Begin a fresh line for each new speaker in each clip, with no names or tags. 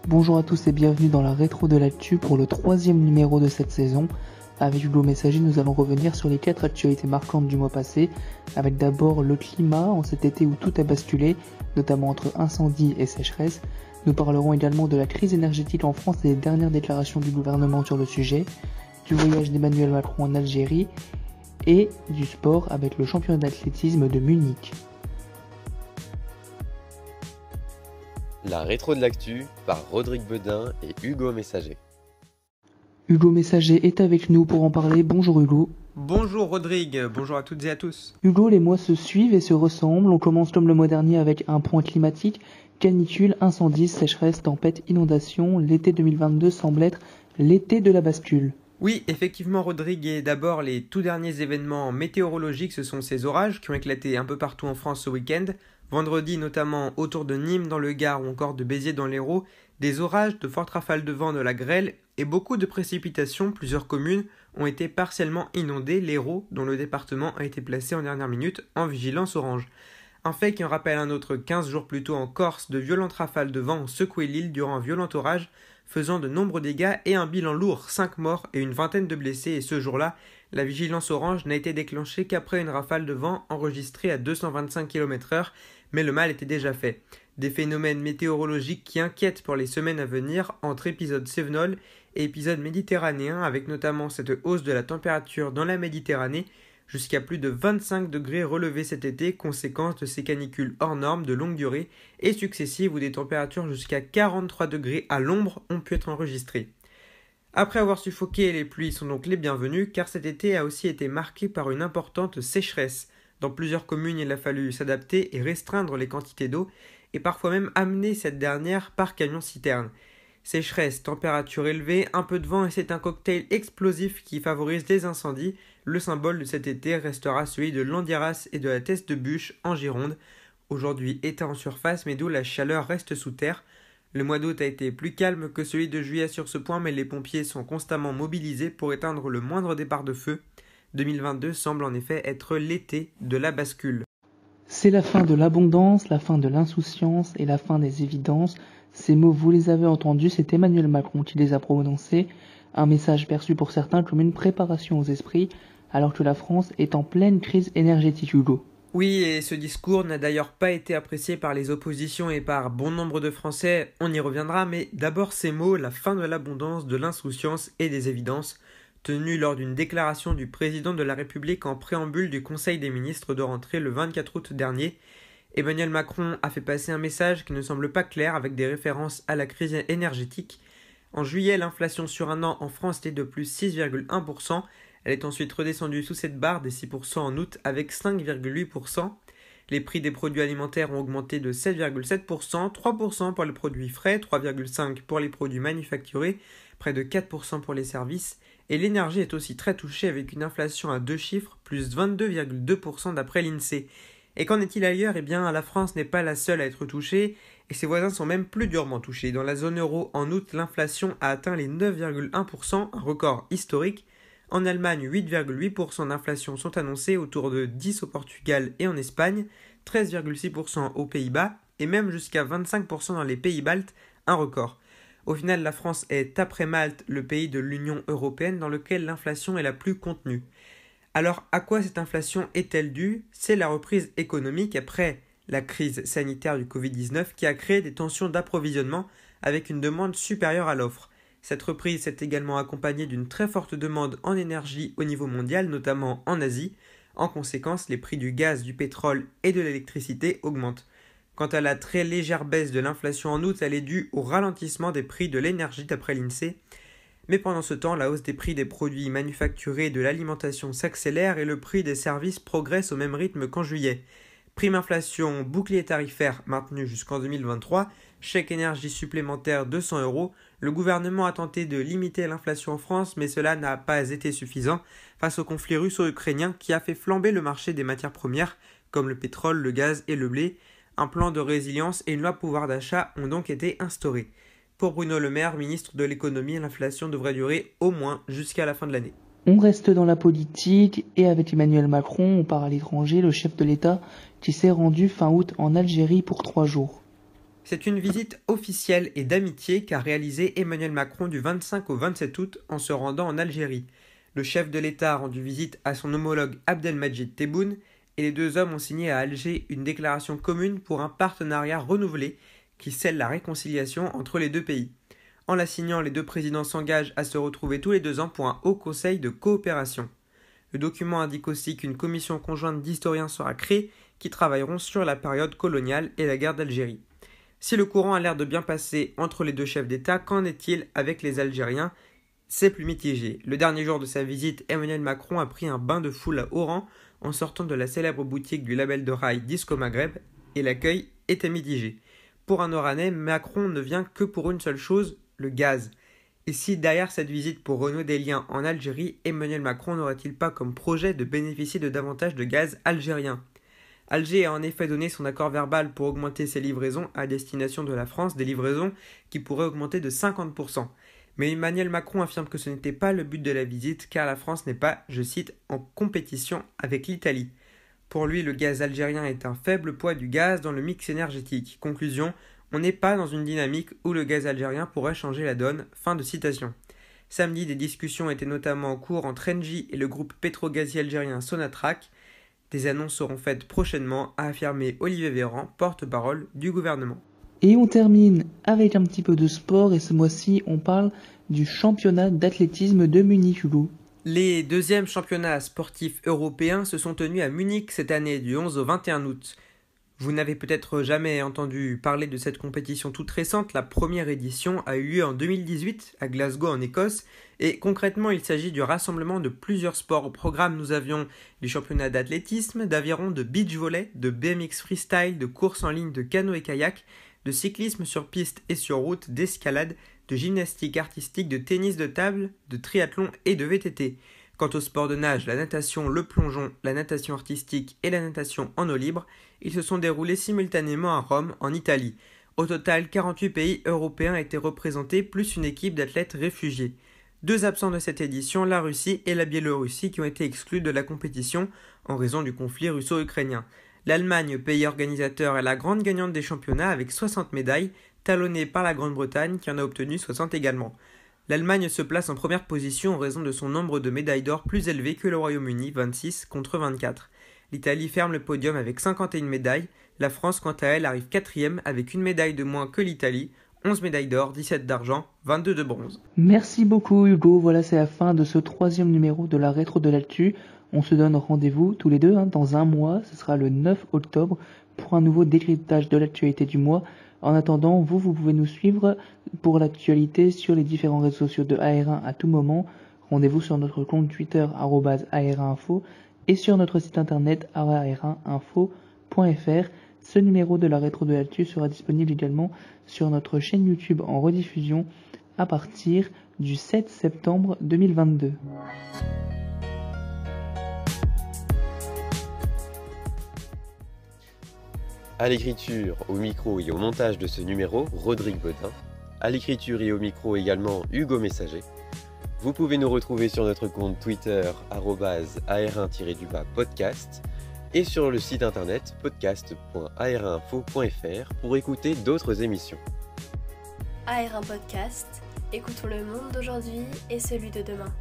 Bonjour à tous et bienvenue dans la rétro de l'actu pour le 3e numéro de cette saison. Avec Hugo Messager, nous allons revenir sur les 4 actualités marquantes du mois passé, avec d'abord le climat en cet été où tout a basculé, notamment entre incendie et sécheresse. Nous parlerons également de la crise énergétique en France et des dernières déclarations du gouvernement sur le sujet, du voyage d'Emmanuel Macron en Algérie et du sport avec le championnat d'athlétisme de Munich.
La rétro de l'actu par Rodrigue Bedin et Hugo Messager.
Hugo Messager est avec nous pour en parler. Bonjour Hugo.
Bonjour Rodrigue, bonjour à toutes et à tous.
Hugo, les mois se suivent et se ressemblent. On commence comme le mois dernier avec un point climatique, canicule, incendie, sécheresse, tempête, inondation. L'été 2022 semble être l'été de la bascule.
Oui, effectivement Rodrigue, et d'abord les tout derniers événements météorologiques, ce sont ces orages qui ont éclaté un peu partout en France ce week-end. Vendredi notamment autour de Nîmes dans le Gard ou encore de Béziers dans l'Hérault, des orages, de fortes rafales de vent, de la grêle et beaucoup de précipitations. Plusieurs communes ont été partiellement inondées, l'Hérault dont le département a été placé en dernière minute en vigilance orange. Un fait qui en rappelle un autre 15 jours plus tôt en Corse, de violentes rafales de vent ont secoué l'île durant un violent orage, faisant de nombreux dégâts et un bilan lourd, 5 morts et une vingtaine de blessés. Et ce jour-là, la vigilance orange n'a été déclenchée qu'après une rafale de vent enregistrée à 225 km/h, mais le mal était déjà fait. Des phénomènes météorologiques qui inquiètent pour les semaines à venir entre épisodes cévenol et épisodes méditerranéens, avec notamment cette hausse de la température dans la Méditerranée, jusqu'à plus de 25 degrés relevés cet été, conséquence de ces canicules hors normes de longue durée et successives où des températures jusqu'à 43 degrés à l'ombre ont pu être enregistrées. Après avoir suffoqué, les pluies sont donc les bienvenues, car cet été a aussi été marqué par une importante sécheresse. Dans plusieurs communes, il a fallu s'adapter et restreindre les quantités d'eau, et parfois même amener cette dernière par camion-citerne. Sécheresse, température élevée, un peu de vent et c'est un cocktail explosif qui favorise les incendies. Le symbole de cet été restera celui de l'Andiras et de la Teste de Buch en Gironde. Aujourd'hui éteint en surface mais d'où la chaleur reste sous terre. Le mois d'août a été plus calme que celui de juillet sur ce point, mais les pompiers sont constamment mobilisés pour éteindre le moindre départ de feu. 2022 semble en effet être l'été de la bascule.
C'est la fin de l'abondance, la fin de l'insouciance et la fin des évidences. Ces mots, vous les avez entendus, c'est Emmanuel Macron qui les a prononcés. Un message perçu pour certains comme une préparation aux esprits, alors que la France est en pleine crise énergétique, Hugo.
Oui, et ce discours n'a d'ailleurs pas été apprécié par les oppositions et par bon nombre de Français, on y reviendra, mais d'abord ces mots, la fin de l'abondance, de l'insouciance et des évidences, tenus lors d'une déclaration du président de la République en préambule du Conseil des ministres de rentrée le 24 août dernier. Emmanuel Macron a fait passer un message qui ne semble pas clair avec des références à la crise énergétique. En juillet, l'inflation sur un an en France était de plus 6,1%. Elle est ensuite redescendue sous cette barre des 6% en août avec 5,8%. Les prix des produits alimentaires ont augmenté de 7,7%, 3% pour les produits frais, 3,5% pour les produits manufacturés, près de 4% pour les services. Et l'énergie est aussi très touchée avec une inflation à 2 chiffres, plus 22,2% d'après l'INSEE. Et qu'en est-il ailleurs ? Eh bien, la France n'est pas la seule à être touchée, et ses voisins sont même plus durement touchés. Dans la zone euro, en août, l'inflation a atteint les 9,1%, un record historique. En Allemagne, 8,8% d'inflation sont annoncés, autour de 10% au Portugal et en Espagne, 13,6% aux Pays-Bas, et même jusqu'à 25% dans les pays baltes, un record. Au final, la France est, après Malte, le pays de l'Union européenne dans lequel l'inflation est la plus contenue. Alors, à quoi cette inflation est-elle due ? C'est la reprise économique après la crise sanitaire du Covid-19 qui a créé des tensions d'approvisionnement avec une demande supérieure à l'offre. Cette reprise s'est également accompagnée d'une très forte demande en énergie au niveau mondial, notamment en Asie. En conséquence, les prix du gaz, du pétrole et de l'électricité augmentent. Quant à la très légère baisse de l'inflation en août, elle est due au ralentissement des prix de l'énergie d'après l'INSEE. Mais pendant ce temps, la hausse des prix des produits manufacturés et de l'alimentation s'accélère et le prix des services progresse au même rythme qu'en juillet. Prime inflation, bouclier tarifaire maintenu jusqu'en 2023, chèque énergie supplémentaire 200 €. Le gouvernement a tenté de limiter l'inflation en France, mais cela n'a pas été suffisant face au conflit russo-ukrainien qui a fait flamber le marché des matières premières, comme le pétrole, le gaz et le blé. Un plan de résilience et une loi pouvoir d'achat ont donc été instaurés. Pour Bruno Le Maire, ministre de l'économie, l'inflation devrait durer au moins jusqu'à la fin de l'année.
On reste dans la politique et avec Emmanuel Macron, on part à l'étranger, le chef de l'État qui s'est rendu fin août en Algérie pour 3 jours.
C'est une visite officielle et d'amitié qu'a réalisée Emmanuel Macron du 25 au 27 août en se rendant en Algérie. Le chef de l'État a rendu visite à son homologue Abdelmadjid Tebboune et les deux hommes ont signé à Alger une déclaration commune pour un partenariat renouvelé qui scelle la réconciliation entre les deux pays. En la signant, les deux présidents s'engagent à se retrouver tous les 2 ans pour un haut conseil de coopération. Le document indique aussi qu'une commission conjointe d'historiens sera créée qui travailleront sur la période coloniale et la guerre d'Algérie. Si le courant a l'air de bien passer entre les deux chefs d'État, qu'en est-il avec les Algériens ? C'est plus mitigé. Le dernier jour de sa visite, Emmanuel Macron a pris un bain de foule à Oran en sortant de la célèbre boutique du label de rail Disco Maghreb et l'accueil était mitigé. Pour un Oranais, Macron ne vient que pour une seule chose, le gaz. Et si derrière cette visite pour renouer des liens en Algérie, Emmanuel Macron n'aurait-il pas comme projet de bénéficier de davantage de gaz algérien ? Alger a en effet donné son accord verbal pour augmenter ses livraisons à destination de la France, des livraisons qui pourraient augmenter de 50%. Mais Emmanuel Macron affirme que ce n'était pas le but de la visite car la France n'est pas, je cite, en compétition avec l'Italie. Pour lui, le gaz algérien est un faible poids du gaz dans le mix énergétique. Conclusion, on n'est pas dans une dynamique où le gaz algérien pourrait changer la donne. Fin de citation. Samedi, des discussions étaient notamment en cours entre Engie et le groupe pétrogazier algérien Sonatrach. Des annonces seront faites prochainement, a affirmé Olivier Véran, porte-parole du gouvernement.
Et on termine avec un petit peu de sport et ce mois-ci on parle du championnat d'athlétisme de Munich, Hugo.
Les deuxièmes championnats sportifs européens se sont tenus à Munich cette année du 11 au 21 août. Vous n'avez peut-être jamais entendu parler de cette compétition toute récente. La première édition a eu lieu en 2018 à Glasgow en Écosse et concrètement il s'agit du rassemblement de plusieurs sports. Au programme nous avions les championnats d'athlétisme, d'aviron, de beach volley, de BMX freestyle, de course en ligne, de canoë-kayak, de cyclisme sur piste et sur route, d'escalade, de gymnastique artistique, de tennis de table, de triathlon et de VTT. Quant au sport de nage, la natation, le plongeon, la natation artistique et la natation en eau libre, ils se sont déroulés simultanément à Rome, en Italie. Au total, 48 pays européens étaient représentés, plus une équipe d'athlètes réfugiés. 2 absents de cette édition, la Russie et la Biélorussie, qui ont été exclus de la compétition en raison du conflit russo-ukrainien. L'Allemagne, pays organisateur, est la grande gagnante des championnats avec 60 médailles, talonnée par la Grande-Bretagne qui en a obtenu 60 également. L'Allemagne se place en première position en raison de son nombre de médailles d'or plus élevé que le Royaume-Uni, 26 contre 24. L'Italie ferme le podium avec 51 médailles, la France quant à elle arrive 4e avec une médaille de moins que l'Italie, 11 médailles d'or, 17 d'argent, 22 de bronze.
Merci beaucoup Hugo, voilà c'est la fin de ce 3e numéro de la rétro de l'actu. On se donne rendez-vous tous les deux dans un mois, ce sera le 9 octobre pour un nouveau décryptage de l'actualité du mois. En attendant, vous pouvez nous suivre pour l'actualité sur les différents réseaux sociaux de AR1 à tout moment. Rendez-vous sur notre compte Twitter @AR1info et sur notre site internet ar1info.fr. Ce numéro de la rétro de l'actu sera disponible également sur notre chaîne YouTube en rediffusion à partir du 7 septembre 2022.
À l'écriture, au micro et au montage de ce numéro, Rodrigue Bedin. À l'écriture et au micro également, Hugo Messager. Vous pouvez nous retrouver sur notre compte Twitter @ar1-podcast et sur le site internet podcast.ar1info.fr pour écouter d'autres émissions.
AR1 Podcast, écoutons le monde d'aujourd'hui et celui de demain.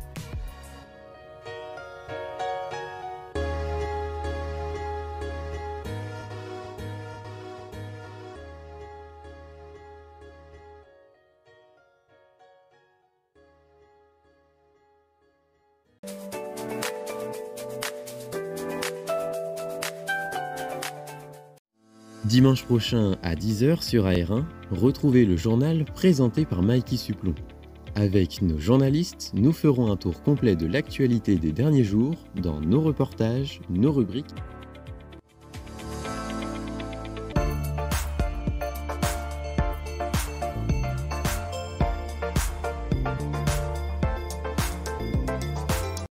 Dimanche prochain à 10h sur AR1, retrouvez le journal présenté par Mikey Suplon. Avec nos journalistes, nous ferons un tour complet de l'actualité des derniers jours dans nos reportages, nos rubriques